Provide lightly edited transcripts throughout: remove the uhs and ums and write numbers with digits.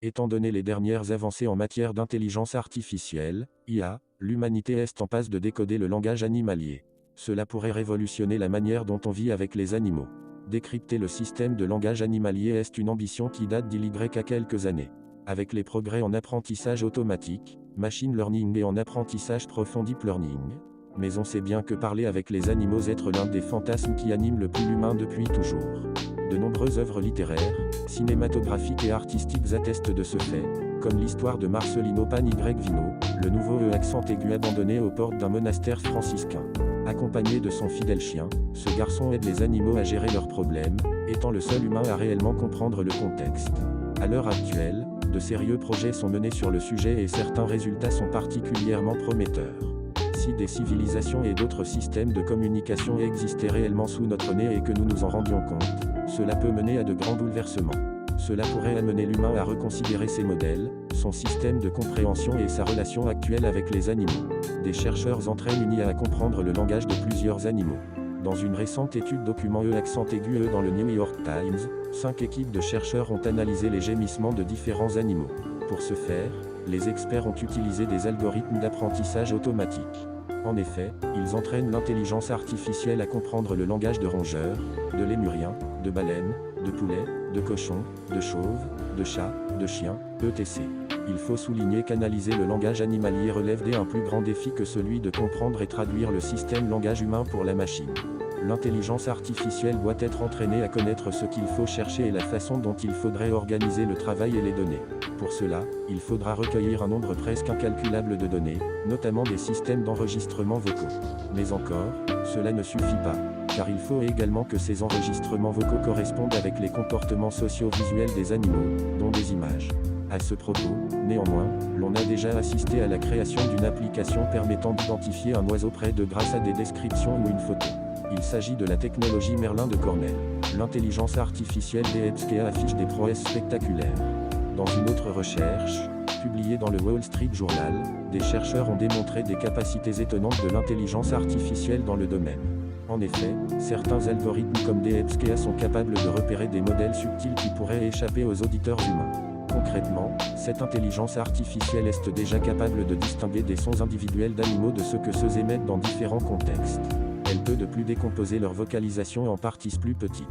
Étant donné les dernières avancées en matière d'intelligence artificielle, IA, l'humanité est en passe de décoder le langage animalier. Cela pourrait révolutionner la manière dont on vit avec les animaux. Décrypter le système de langage animalier est une ambition qui date d'il y a quelques années. Avec les progrès en apprentissage automatique, machine learning et en apprentissage profond deep learning. Mais on sait bien que parler avec les animaux est l'un des fantasmes qui animent le plus l'humain depuis toujours. De nombreuses œuvres littéraires, cinématographiques et artistiques attestent de ce fait, comme l'histoire de Marcelino Pan Y Vino, le nouveau accent aigu abandonné aux portes d'un monastère franciscain. Accompagné de son fidèle chien, ce garçon aide les animaux à gérer leurs problèmes, étant le seul humain à réellement comprendre le contexte. À l'heure actuelle, de sérieux projets sont menés sur le sujet et certains résultats sont particulièrement prometteurs. Si des civilisations et d'autres systèmes de communication existaient réellement sous notre nez et que nous nous en rendions compte, cela peut mener à de grands bouleversements. Cela pourrait amener l'humain à reconsidérer ses modèles, son système de compréhension et sa relation actuelle avec les animaux. Des chercheurs entraînent une IA à comprendre le langage de plusieurs animaux. Dans une récente étude document accent aigu dans le New York Times, 5 équipes de chercheurs ont analysé les gémissements de différents animaux. Pour ce faire, les experts ont utilisé des algorithmes d'apprentissage automatique. En effet, ils entraînent l'intelligence artificielle à comprendre le langage de rongeurs, de lémuriens, de baleines, de poulets, de cochons, de chauves, de chats, de chiens, etc. Il faut souligner qu'analyser le langage animalier relève d'un plus grand défi que celui de comprendre et traduire le système langage humain pour la machine. L'intelligence artificielle doit être entraînée à connaître ce qu'il faut chercher et la façon dont il faudrait organiser le travail et les données. Pour cela, il faudra recueillir un nombre presque incalculable de données, notamment des systèmes d'enregistrement vocaux. Mais encore, cela ne suffit pas, car il faut également que ces enregistrements vocaux correspondent avec les comportements socio-visuels des animaux, dont des images. À ce propos, néanmoins, l'on a déjà assisté à la création d'une application permettant d'identifier un oiseau près de grâce à des descriptions ou une photo. Il s'agit de la technologie Merlin de Cornell. L'intelligence artificielle DeepSeek affiche des prouesses spectaculaires. Dans une autre recherche, publiée dans le Wall Street Journal, des chercheurs ont démontré des capacités étonnantes de l'intelligence artificielle dans le domaine. En effet, certains algorithmes comme DeepSeek sont capables de repérer des modèles subtils qui pourraient échapper aux auditeurs humains. Concrètement, cette intelligence artificielle est déjà capable de distinguer des sons individuels d'animaux de ceux que ceux émettent dans différents contextes. Elle peut de plus décomposer leur vocalisation en parties plus petites.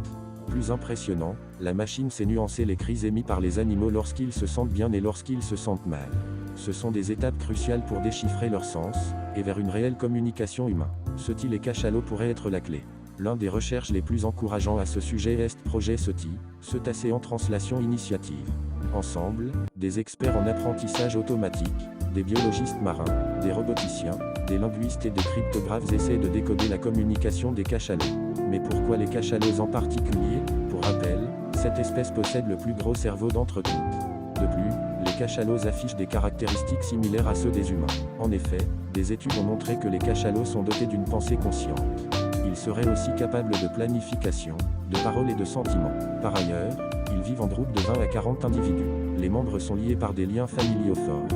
Plus impressionnant, la machine sait nuancer les cris émis par les animaux lorsqu'ils se sentent bien et lorsqu'ils se sentent mal. Ce sont des étapes cruciales pour déchiffrer leur sens, et vers une réelle communication humaine. SETI les cachalots pourraient être la clé. L'un des recherches les plus encourageants à ce sujet est projet SETI, Cétacéan Translation Initiative. Ensemble, des experts en apprentissage automatique, des biologistes marins, des roboticiens, des linguistes et des cryptographes essaient de décoder la communication des cachalots. Mais pourquoi les cachalots en particulier? Pour rappel, cette espèce possède le plus gros cerveau d'entre toutes. De plus, les cachalots affichent des caractéristiques similaires à ceux des humains. En effet, des études ont montré que les cachalots sont dotés d'une pensée consciente. Ils seraient aussi capables de planification, de parole et de sentiments. Par ailleurs, ils vivent en groupe de 20 à 40 individus. Les membres sont liés par des liens familiaux forts.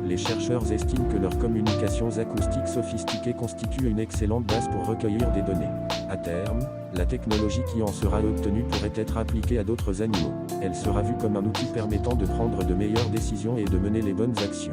Les chercheurs estiment que leurs communications acoustiques sophistiquées constituent une excellente base pour recueillir des données. À terme, la technologie qui en sera obtenue pourrait être appliquée à d'autres animaux. Elle sera vue comme un outil permettant de prendre de meilleures décisions et de mener les bonnes actions.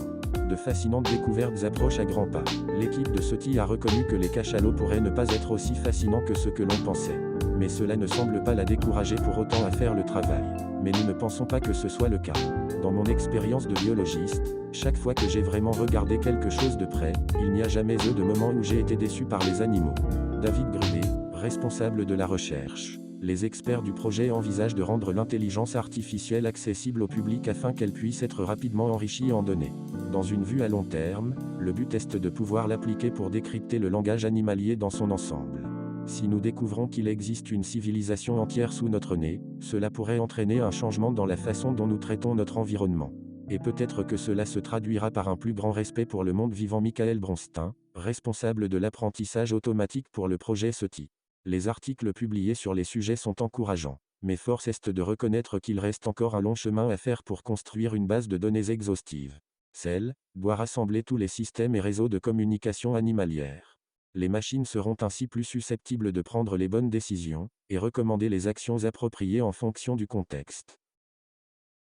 De fascinantes découvertes approchent à grands pas. L'équipe de SETI a reconnu que les cachalots pourraient ne pas être aussi fascinants que ce que l'on pensait. Mais cela ne semble pas la décourager pour autant à faire le travail. Mais nous ne pensons pas que ce soit le cas. Dans mon expérience de biologiste, chaque fois que j'ai vraiment regardé quelque chose de près, il n'y a jamais eu de moment où j'ai été déçu par les animaux. David Grudet, responsable de la recherche. Les experts du projet envisagent de rendre l'intelligence artificielle accessible au public afin qu'elle puisse être rapidement enrichie en données. Dans une vue à long terme, le but est de pouvoir l'appliquer pour décrypter le langage animalier dans son ensemble. Si nous découvrons qu'il existe une civilisation entière sous notre nez, cela pourrait entraîner un changement dans la façon dont nous traitons notre environnement. Et peut-être que cela se traduira par un plus grand respect pour le monde vivant. Michael Bronstein, responsable de l'apprentissage automatique pour le projet SETI. Les articles publiés sur les sujets sont encourageants, mais force est de reconnaître qu'il reste encore un long chemin à faire pour construire une base de données exhaustive. Celle doit rassembler tous les systèmes et réseaux de communication animalière. Les machines seront ainsi plus susceptibles de prendre les bonnes décisions, et recommander les actions appropriées en fonction du contexte.